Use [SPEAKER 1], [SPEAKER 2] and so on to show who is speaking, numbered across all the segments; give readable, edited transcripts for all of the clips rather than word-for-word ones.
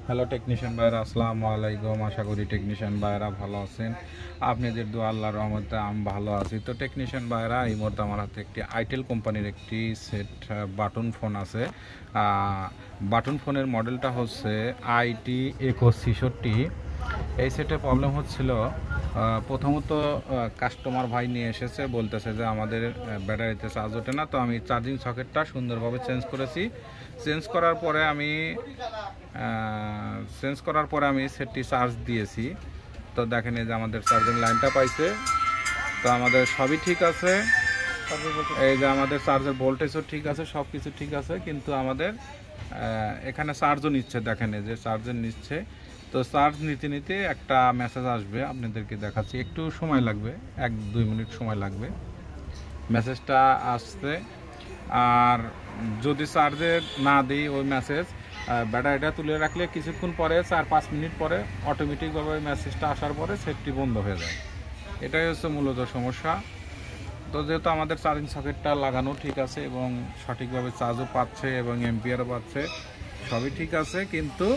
[SPEAKER 1] Hello technician ভাইরা, আসসালামু আলাইকুম। আশা করি টেকনিশিয়ান ভাইরা ভালো আছেন। আপনাদের দোয়া আল্লাহর রহমতে আমি ভালো আছি। তো টেকনিশিয়ান ভাইরা, এই মুহূর্তে আমার হাতে একটি আইটেল কোম্পানির একটি সেট বাটন ফোন আছে। বাটন ফোনের মডেলটা হচ্ছে IT2166। এই সেটে প্রবলেম হচ্ছিল, প্রথমত কাস্টমার ভাই নিয়ে এসেছে, বলতেছে যে আমাদের ব্যাটারিতে চার্জ ওঠে না। তো আমি চার্জিং সকেটটা সুন্দরভাবে চেঞ্জ করেছি। চেঞ্জ করার পরে আমি সেটটি চার্জ দিয়েছি। তো দেখেন এই যে আমাদের চার্জিং লাইনটা পাইছে। তো আমাদের সবই ঠিক আছে, এই যে আমাদের চার্জের ভোল্টেজও ঠিক আছে, সব কিছু ঠিক আছে। কিন্তু আমাদের এখানে চার্জও নিচ্ছে, দেখেন এই যে চার্জের নিচ্ছে। তো চার্জ নিতে নিতে একটা মেসেজ আসবে, আপনাদেরকে দেখাচ্ছি, একটু সময় লাগবে, 1-2 মিনিট সময় লাগবে মেসেজটা আসতে। আর যদি চার্জে না দিই ওই মেসেজ, ব্যাটারিটা তুলে রাখলে কিছুক্ষণ পরে 4-5 মিনিট পরে অটোমেটিকভাবে ওই মেসেজটা আসার পরে সেটটি বন্ধ হয়ে যায়। এটাই হচ্ছে মূলত সমস্যা। তো যেহেতু আমাদের চার্জিং সকেটটা লাগানো ঠিক আছে এবং সঠিকভাবে চার্জও পাচ্ছে এবং এম্পিয়ারও পাচ্ছে, সবই ঠিক আছে, কিন্তু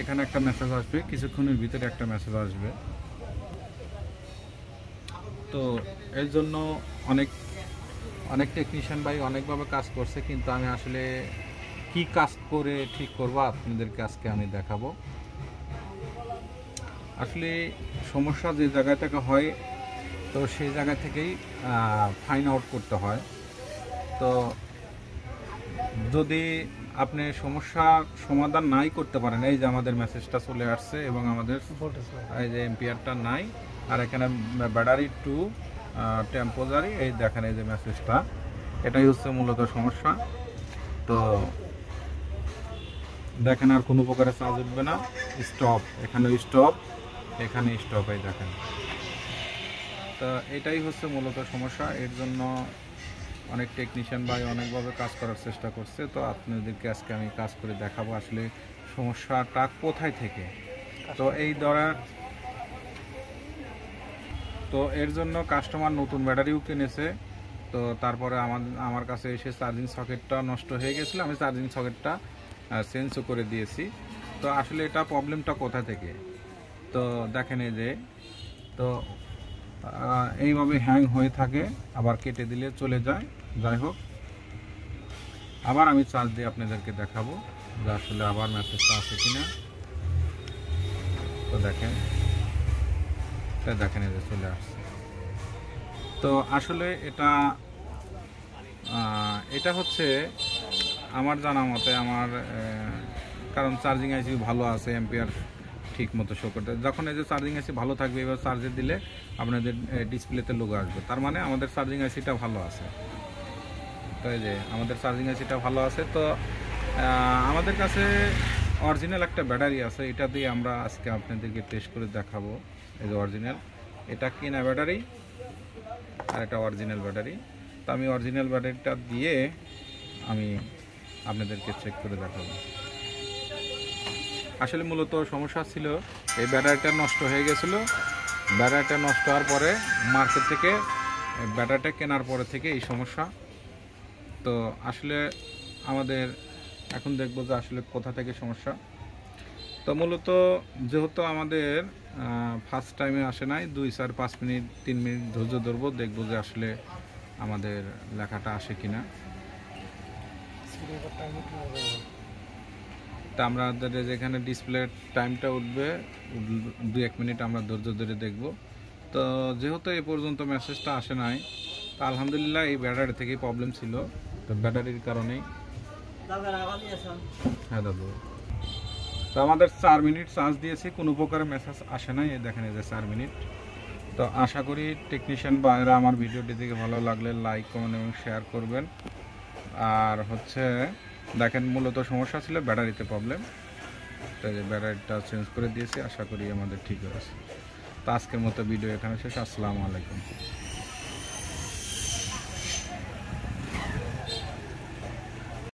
[SPEAKER 1] এখানে একটা মেসেজ আসবে, কিছুক্ষণের ভিতরে একটা মেসেজ আসবে। তো এর জন্য অনেক অনেক টেকনিশিয়ান ভাই অনেকভাবে কাজ করছে, কিন্তু আমি আসলে কি কাজ করে ঠিক করবো আপনাদেরকে আজকে আমি দেখাবো। আসলে সমস্যা যে জায়গা থেকে হয়, তো সেই জায়গা থেকেই ফাইন্ড আউট করতে হয়। তো যদি আপনি সমস্যার সমাধান নাই করতে পারেন, এই যে আমাদের মেসেজটা চলে আসছে এবং আমাদের এই যে এম্পিয়ারটা নাই, আর এখানে ব্যাটারি টু টেম্পোরারি, এই দেখেন এই যে মেসেজটা, এটাই হচ্ছে মূলত সমস্যা। তো দেখেন আর কোনো প্রকারে চার্জ উঠবে না, স্টপ, এখানে স্টপ, এখানে স্টপ, এই দেখেন। তো এটাই হচ্ছে মূলত সমস্যা। এর জন্য অনেক টেকনিশিয়ান ভাই অনেকভাবে কাজ করার চেষ্টা করছে। তো আপনাদেরকে আজকে আমি কাজ করে দেখাবো আসলে সমস্যাটা কোথায় থেকে। তো তো এর জন্য কাস্টমার নতুন ব্যাটারিও কিনেছে। তো তারপরে আমার কাছে এসে চার্জিং সকেটটা নষ্ট হয়ে গেছিলো, আমি চার্জিং সকেটটা চেঞ্জও করে দিয়েছি। তো আসলে এটা প্রবলেমটা কোথা থেকে, তো দেখেন এই যে, তো এইভাবে হ্যাং হয়ে থাকে, আবার কেটে দিলে চলে যায়। যাই হোক, আবার আমি চার্জ দিয়ে আপনাদেরকে দেখাবো যে আসলে আবার মেসেজটা আছে কিনা। তো দেখেন এই যে চলে আসছে। তো আসলে এটা হচ্ছে আমার জানা মতে, কারণ চার্জিং আইসি ভালো আছে, এম্পিয়ার ঠিক মতো শো করতে, যখন এই যে চার্জিং আইসি ভালো থাকবে, এবার চার্জে দিলে আপনাদের ডিসপ্লেতে লোগো আসবে, তার মানে আমাদের চার্জিং আইসিটা ভালো আছে। তো এই যে আমাদের চার্জিং আইসিটা ভালো আছে। তো আমাদের কাছে অরিজিনাল একটা ব্যাটারি আছে, এটা দিয়ে আমরা আজকে আপনাদেরকে টেস্ট করে দেখাবো। এই যে অরিজিনাল, এটা কিনা ব্যাটারি আর এটা অরিজিনাল ব্যাটারি। তো আমি অরিজিনাল ব্যাটারিটা দিয়ে আমি আপনাদেরকে চেক করে দেখাবো। আসলে মূলত সমস্যা ছিল, এই ব্যাটারিটা নষ্ট হয়ে গেছিলো। ব্যাটারিটা নষ্ট হওয়ার পরে মার্কেট থেকে ব্যাটারিটা কেনার পরে থেকে এই সমস্যা। তো আসলে আমাদের এখন দেখবো যে আসলে কোথা থেকে সমস্যা। তো মূলত যেহেতু আমাদের ফার্স্ট টাইমে আসে নাই, 2-4-5 মিনিট 3 মিনিট ধৈর্য ধরবো, দেখবো যে আসলে আমাদের লেখাটা আসে কিনা। তা আমাদের যেখানে ডিসপ্লে টাইমটা উঠবে, 2-1 মিনিট আমরা ধৈর্য ধরে দেখব। তো যেহেতু এই পর্যন্ত মেসেজটা আসে নাই, তো আলহামদুলিল্লাহ এই ব্যাটারি থেকেই প্রবলেম ছিল। তো ব্যাটারির কারণেই, হ্যাঁ দাদু, তো আমাদের 4 মিনিট চার্জ দিয়েছি, কোনো প্রকারের মেসেজ আসে নাই, এই দেখেন এই যে 4 মিনিট। তো আশা করি টেকনিশিয়ান ভাইরা আমার ভিডিওটি দেখে ভালো লাগলে লাইক, কমেন্ট এবং শেয়ার করবেন। আর হচ্ছে দেখেন মূলত সমস্যা ছিল ব্যাটারিতে প্রবলেম, তো এই যে ব্যাটারিটা চেঞ্জ করে দিয়েছি, আশা করি আমাদের ঠিক হয়েছে। তো আজকের মতো ভিডিও এখানে শেষ। আসসালামু আলাইকুম।